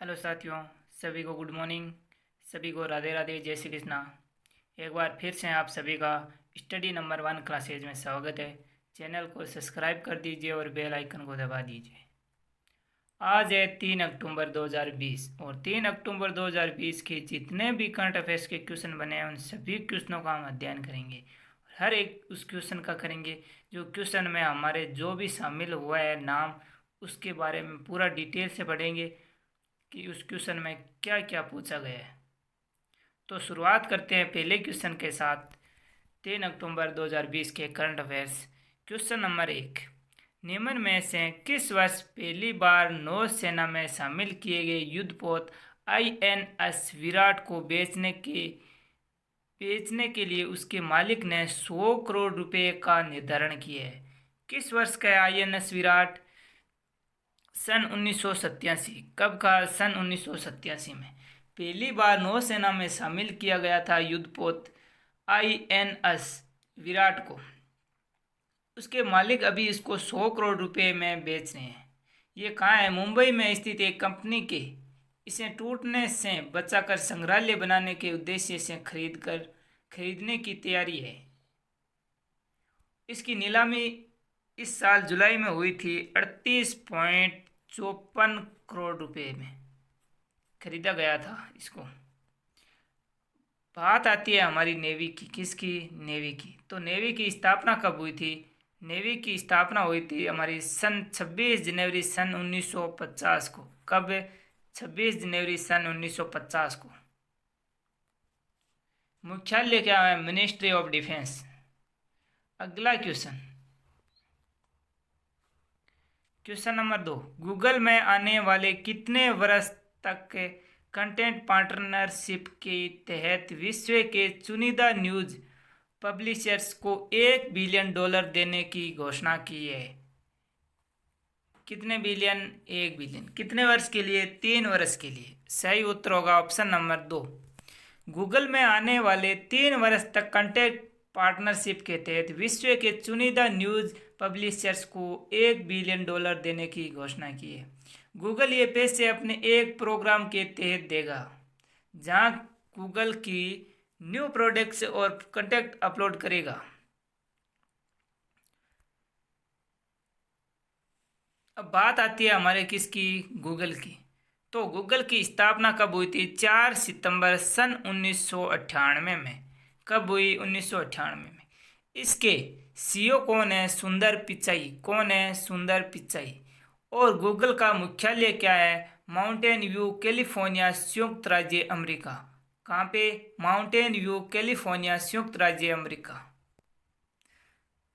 Hello साथियों, सभी को गुड मॉर्निंग। सभी को राधे राधे, जय श्री कृष्णा। एक बार फिर से आप सभी का स्टडी नंबर 1 क्लासेज में स्वागत है। चैनल को सब्सक्राइब कर दीजिए और बेल आइकन को दबा दीजिए। आज है 3 अक्टूबर 2020 और 3 अक्टूबर 2020 के जितने भी करंट अफेयर्स के क्वेश्चन बने हैं उन सभी क्वेश्चनों का हम अध्ययन करेंगे। हर एक उस क्वेश्चन का करेंगे जो क्वेश्चन में हमारे जो भी शामिल हुआ है नाम, उसके बारे में पूरा डिटेल से पढ़ेंगे कि उस क्वेश्चन में क्या क्या पूछा गया है। तो शुरुआत करते हैं पहले क्वेश्चन के साथ। 3 अक्टूबर 2020 के करंट अफेयर्स। क्वेश्चन नंबर 1, निम्न में से किस वर्ष पहली बार नौसेना में शामिल किए गए युद्धपोत INS विराट को बेचने के लिए उसके मालिक ने 100 करोड़ रुपए का निर्धारण किया है? किस वर्ष का है INS विराट? सन 1987। कब का? सन 1987 में पहली बार नौसेना में शामिल किया गया था युद्धपोत INS विराट को। उसके मालिक अभी इसको 100 करोड़ रुपए में बेच रहे हैं। ये कहाँ है? मुंबई में स्थित एक कंपनी के इसे टूटने से बचाकर संग्रहालय बनाने के उद्देश्य से खरीदने की तैयारी है। इसकी नीलामी इस साल जुलाई में हुई थी। 38.54 करोड़ रुपए में खरीदा गया था इसको। बात आती है हमारी नेवी की। किसकी? नेवी की। तो नेवी की स्थापना कब हुई थी? नेवी की स्थापना हुई थी हमारी सन 26 जनवरी सन 1950 को। कब? 26 जनवरी सन 1950 को। मुख्यालय क्या है? Ministry of defence. अगला क्वेश्चन, क्वेश्चन नंबर 2, गूगल में आने वाले कितने वर्ष तक के कंटेंट पार्टनरशिप के तहत विश्व के चुनिंदा न्यूज पब्लिशर्स को $1 बिलियन देने की घोषणा की है? कितने बिलियन? 1 बिलियन। कितने वर्ष के लिए? 3 वर्ष के लिए। सही उत्तर होगा ऑप्शन नंबर 2। गूगल में आने वाले 3 वर्ष तक कंटेंट पार्टनरशिप के तहत विश्व के चुनिंदा न्यूज पब्लिशर्स को $1 बिलियन देने की घोषणा की है। गूगल ये पैसे अपने एक प्रोग्राम के तहत देगा जहां गूगल की न्यू प्रोडक्ट्स और कंटेंट अपलोड करेगा। अब बात आती है हमारे किसकी? गूगल की। तो गूगल की स्थापना कब हुई थी? 4 सितंबर सन 1998 में। कब हुई? 1998 में। इसके CEO कौन है? सुंदर पिचाई। कौन है? सुंदर पिचाई। और गूगल का मुख्यालय क्या है? माउंटेन व्यू, कैलिफोर्निया, संयुक्त राज्य अमेरिका। कहाँ पे? माउंटेन व्यू, कैलिफोर्निया, संयुक्त राज्य अमेरिका।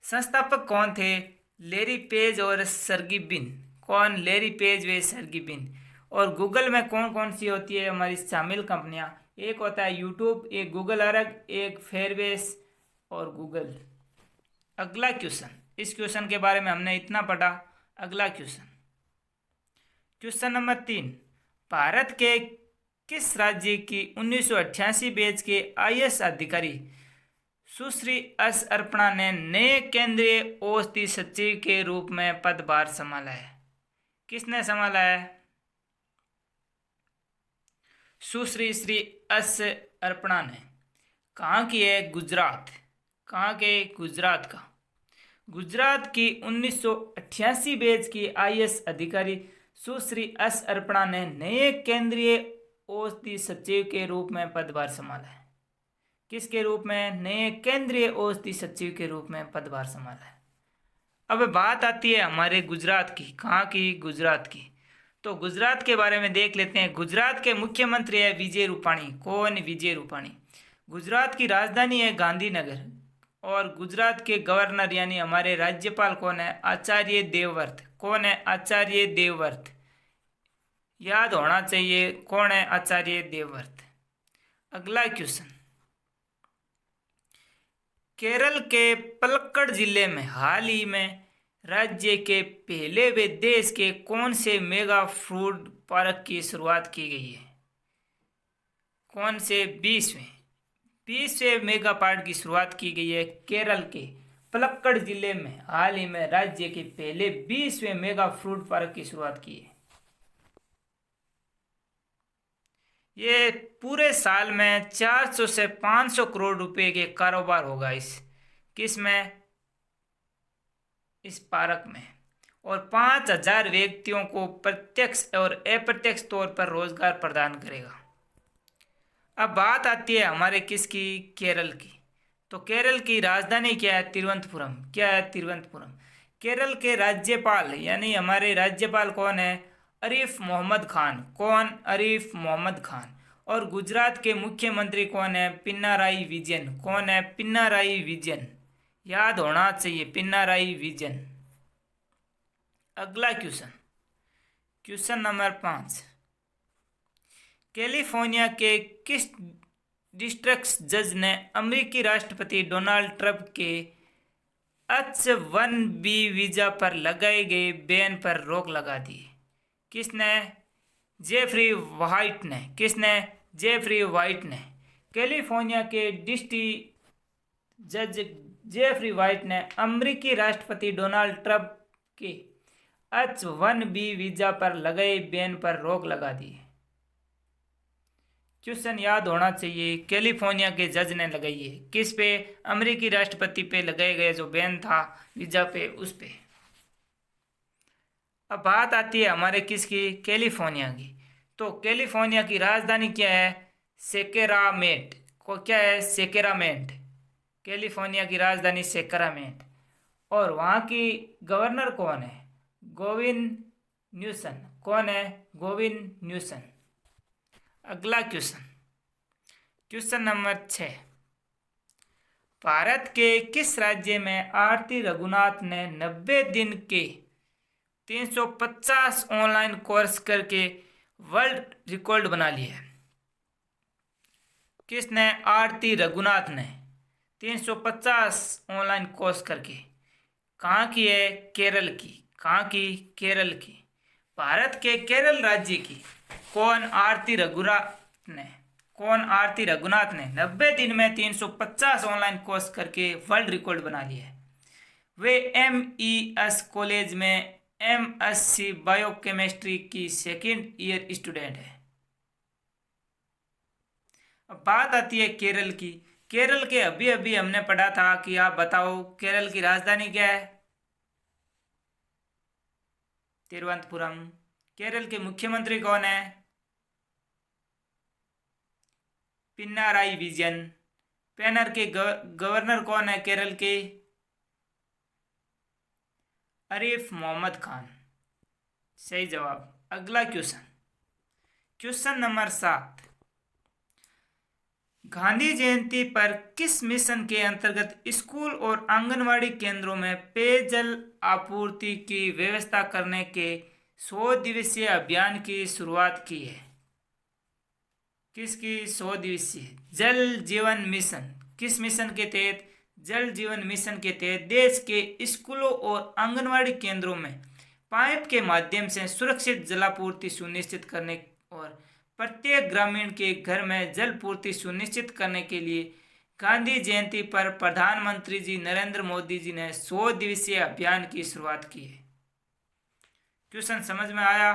संस्थापक कौन थे? लैरी पेज और सर्गी ब्रिन। कौन? लैरी पेज व सर्गी ब्रिन। और गूगल में कौन कौन सी होती है हमारी शामिल कंपनियां? एक होता है यूट्यूब, एक गूगल अर्ग, एक फेयरबेस और गूगल। अगला क्वेश्चन, इस क्वेश्चन के बारे में हमने इतना पढ़ा। अगला क्वेश्चन, क्वेश्चन नंबर 3, भारत के किस राज्य की 1988 बैच के IAS अधिकारी सुश्री एस अर्पणा ने नए केंद्रीय औषधि सचिव के रूप में पदभार संभाला है? किसने संभाला है? सुश्री श्री एस अर्पणा ने। कहाँ की है? गुजरात। कहाँ के? गुजरात का। गुजरात की 1988 बैच की IAS अधिकारी सुश्री एस अर्पणा ने नए केंद्रीय औषधि सचिव के रूप में पदभार संभाला है। किसके रूप में? नए केंद्रीय औषधि सचिव के रूप में पदभार संभाला है। अब बात आती है हमारे गुजरात की। कहाँ की? गुजरात की। तो गुजरात के बारे में देख लेते हैं। गुजरात के मुख्यमंत्री है विजय रूपाणी। कौन? विजय रूपाणी। गुजरात की राजधानी है गांधीनगर। और गुजरात के गवर्नर यानी हमारे राज्यपाल कौन है? आचार्य देवव्रत। कौन है? आचार्य देवव्रत। याद होना चाहिए कौन है? आचार्य देवव्रत। अगला क्वेश्चन, केरल के पलक्कड़ जिले में हाल ही में राज्य के पहले व देश के कौन से मेगा फूड पार्क की शुरुआत की गई है? कौन से? 20वें मेगा पार्क की शुरुआत की गई है केरल के पलक्कड़ जिले में। हाल ही में राज्य के पहले 20वें मेगा फूड पार्क की शुरुआत की है। ये पूरे साल में 400 से 500 करोड़ रुपए के कारोबार होगा इस किस में, इस पार्क में। और 5,000 व्यक्तियों को प्रत्यक्ष और अप्रत्यक्ष तौर पर रोजगार प्रदान करेगा। अब बात आती है हमारे किसकी, केरल की। तो केरल की राजधानी क्या है, तिरुवनंतपुरम। क्या है, तिरुवनंतपुरम। केरल के राज्यपाल यानी हमारे राज्यपाल कौन है, आरिफ मोहम्मद खान। कौन, आरिफ मोहम्मद खान। और गुजरात के मुख्यमंत्री कौन है, पिनाराई विजयन। कौन है, पिनाराई विजयन। याद होना चाहिए, पिनाराई विजयन। अगला क्वेश्चन, क्वेश्चन नंबर 5। कैलिफोर्निया के किस डिस्ट्रिक्ट जज ने अमेरिकी राष्ट्रपति डोनाल्ड ट्रंप के H-1B वीजा पर लगाए गए बैन पर रोक लगा दी। किसने, जेफरी व्हाइट ने। किसने, जेफरी व्हाइट ने। कैलिफोर्निया के डिस्ट्रिक्ट जज जेफरी व्हाइट ने अमेरिकी राष्ट्रपति डोनाल्ड ट्रंप के H-1B वीजा पर लगाए बैन पर रोक लगा दी। क्वेश्चन याद होना चाहिए, कैलिफोर्निया के जज ने लगाई है किस पे, अमेरिकी राष्ट्रपति पे लगाए गए जो बैन था वीजा पे, उस पे। अब बात आती है हमारे किसकी, कैलिफोर्निया की। तो कैलिफोर्निया की राजधानी क्या है, सेक्रामेंट। को क्या है, सेक्रामेंट। कैलिफोर्निया की राजधानी सेक्रामेंट। और वहाँ की गवर्नर कौन है, गोविन न्यूसन। कौन है, गोविन न्यूसन। अगला क्वेश्चन, क्वेश्चन नंबर 6। भारत के किस राज्य में आरती रघुनाथ ने 90 दिन के 350 ऑनलाइन कोर्स करके वर्ल्ड रिकॉर्ड बना लिया है। किसने, आरती रघुनाथ ने 350 ऑनलाइन कोर्स करके। कहाँ की है, केरल की। कहाँ की, केरल की। भारत के केरल राज्य की कौन, आरती रघुनाथ ने। कौन, आरती रघुनाथ ने 90 दिन में 350 ऑनलाइन कोर्स करके वर्ल्ड रिकॉर्ड बना लिया है। वे MES कॉलेज में MSc बायोकेमिस्ट्री की सेकेंड ईयर स्टूडेंट है। अब बात आती है केरल की। केरल के अभी अभी हमने पढ़ा था कि आप बताओ केरल की राजधानी क्या है, तिरुवनंतपुरम। केरल के मुख्यमंत्री कौन है, पिनाराई विजयन। पेनर के गवर्नर कौन है केरल के, आरिफ मोहम्मद खान। सही जवाब। अगला क्वेश्चन, क्वेश्चन नंबर 7। गांधी जयंती पर किस मिशन के अंतर्गत स्कूल और आंगनवाड़ी केंद्रों में पेयजल आपूर्ति की व्यवस्था करने के 100 दिवसीय अभियान की शुरुआत की है। किसकी, 100 दिवसीय जल जीवन मिशन। किस मिशन के तहत, जल जीवन मिशन के तहत देश के स्कूलों और आंगनवाड़ी केंद्रों में पाइप के माध्यम से सुरक्षित जलापूर्ति सुनिश्चित करने और प्रत्येक ग्रामीण के घर में जल पूर्ति सुनिश्चित करने के लिए गांधी जयंती पर प्रधानमंत्री जी नरेंद्र मोदी जी ने 100 दिवसीय अभियान की शुरुआत की है। क्वेश्चन समझ में आया।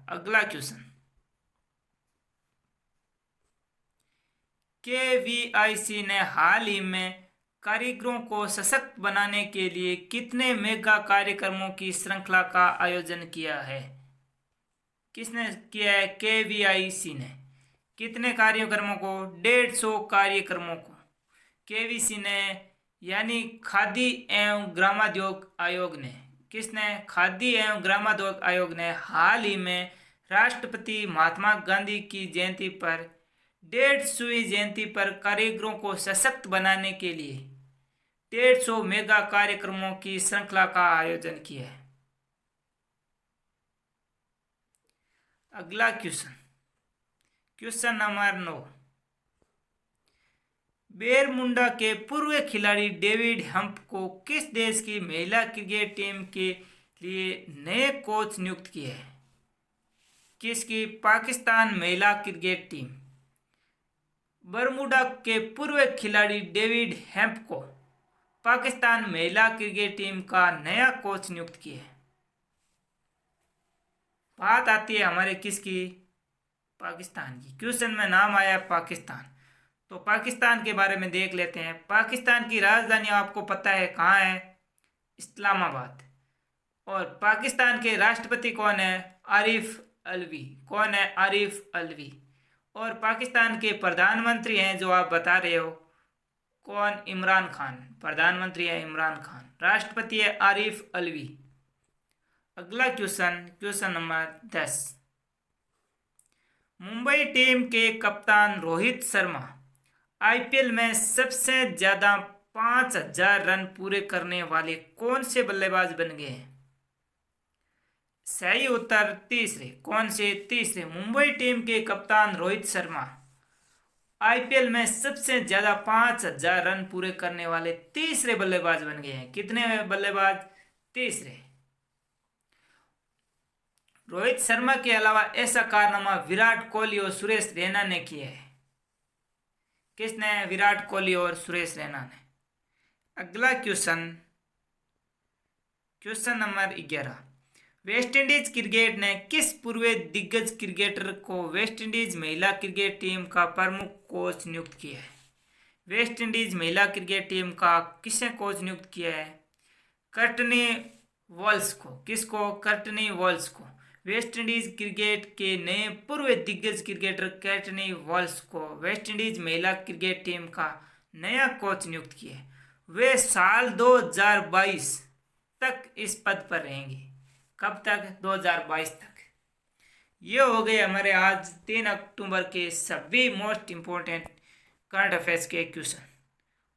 अगला क्वेश्चन, KVIC ने हाल ही में कारीगरों को सशक्त बनाने के लिए कितने मेगा कार्यक्रमों की श्रृंखला का आयोजन किया है। किसने किया है, KVIC ने। कितने कार्यक्रमों को, 150 कार्यक्रमों को। KVC ने यानी खादी एवं ग्रामोद्योग आयोग ने। किसने, खादी एवं ग्रामोद्योग आयोग ने हाल ही में राष्ट्रपति महात्मा गांधी की जयंती पर 150वीं जयंती पर कारीगरों को सशक्त बनाने के लिए 150 मेगा कार्यक्रमों की श्रृंखला का आयोजन किया है। अगला क्वेश्चन, क्वेश्चन नंबर 9। बेरमुंडा के पूर्व खिलाड़ी डेविड हम्प को किस देश की महिला क्रिकेट टीम के लिए नए कोच नियुक्त किए हैं। किसकी, पाकिस्तान महिला क्रिकेट टीम। बरमूडा के पूर्व खिलाड़ी डेविड हेम्प को पाकिस्तान महिला क्रिकेट टीम का नया कोच नियुक्त किया है। बात आती है हमारे किसकी, पाकिस्तान की। क्वेश्चन में नाम आया पाकिस्तान, तो पाकिस्तान के बारे में देख लेते हैं। पाकिस्तान की राजधानी आपको पता है कहाँ है? इस्लामाबाद। और पाकिस्तान के राष्ट्रपति कौन है? आरिफ अलवी। कौन है? आरिफ अलवी। और पाकिस्तान के प्रधानमंत्री हैं जो आप बता रहे हो, कौन? इमरान खान। प्रधानमंत्री है इमरान खान, राष्ट्रपति है आरिफ अलवी। अगला question, question number 10। Mumbai team के कप्तान रोहित शर्मा आईपीएल में सबसे ज्यादा 5,000 रन पूरे करने वाले कौन से बल्लेबाज बन गए हैं? सही उत्तर तीसरे। कौन से? तीसरे। मुंबई टीम के कप्तान रोहित शर्मा आईपीएल में सबसे ज्यादा 5,000 रन पूरे करने वाले तीसरे बल्लेबाज बन गए हैं। कितने बल्लेबाज? तीसरे। रोहित शर्मा के अलावा ऐसा कारनामा विराट कोहली और सुरेश रैना ने किया है। किसने? विराट कोहली और सुरेश रैना ने। अगला question, question number 11। West Indies cricket ने किस पूर्व दिग्गज क्रिकेटर को वेस्टइंडीज महिला क्रिकेट टीम का प्रमुख कोच नियुक्त किया है? वेस्टइंडीज महिला क्रिकेट टीम का किसने कोच नियुक्त किया है? कर्टनी वॉल्स को। किसको? कर्टनी वॉल्स को। वेस्टइंडीज क्रिकेट के नए पूर्व दिग्गज क्रिकेटर कर्टनी वॉल्स को वेस्टइंडीज महिला क्रिकेट टीम का नया कोच नियुक्त किया है। वे साल 2022 तक इस पद पर रहेंगे। कब तक? 2022 तक। ये हो गए हमारे आज 3 अक्टूबर के सभी मोस्ट इम्पोर्टेंट करंट अफेयर्स के क्वेश्चन।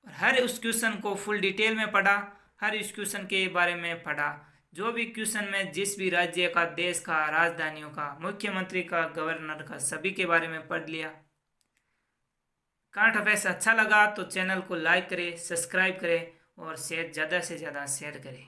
और हर उस क्वेश्चन को फुल डिटेल में पढ़ा, हर उस क्वेश्चन के बारे में पढ़ा। जो भी क्वेश्चन में जिस भी राज्य का, देश का, राजधानियों का, मुख्यमंत्री का, गवर्नर का, सभी के बारे में पढ़ लिया। करंट अफेयर्स अच्छा लगा तो चैनल को लाइक करें, सब्सक्राइब करें और शेयर ज़्यादा से ज़्यादा शेयर करें।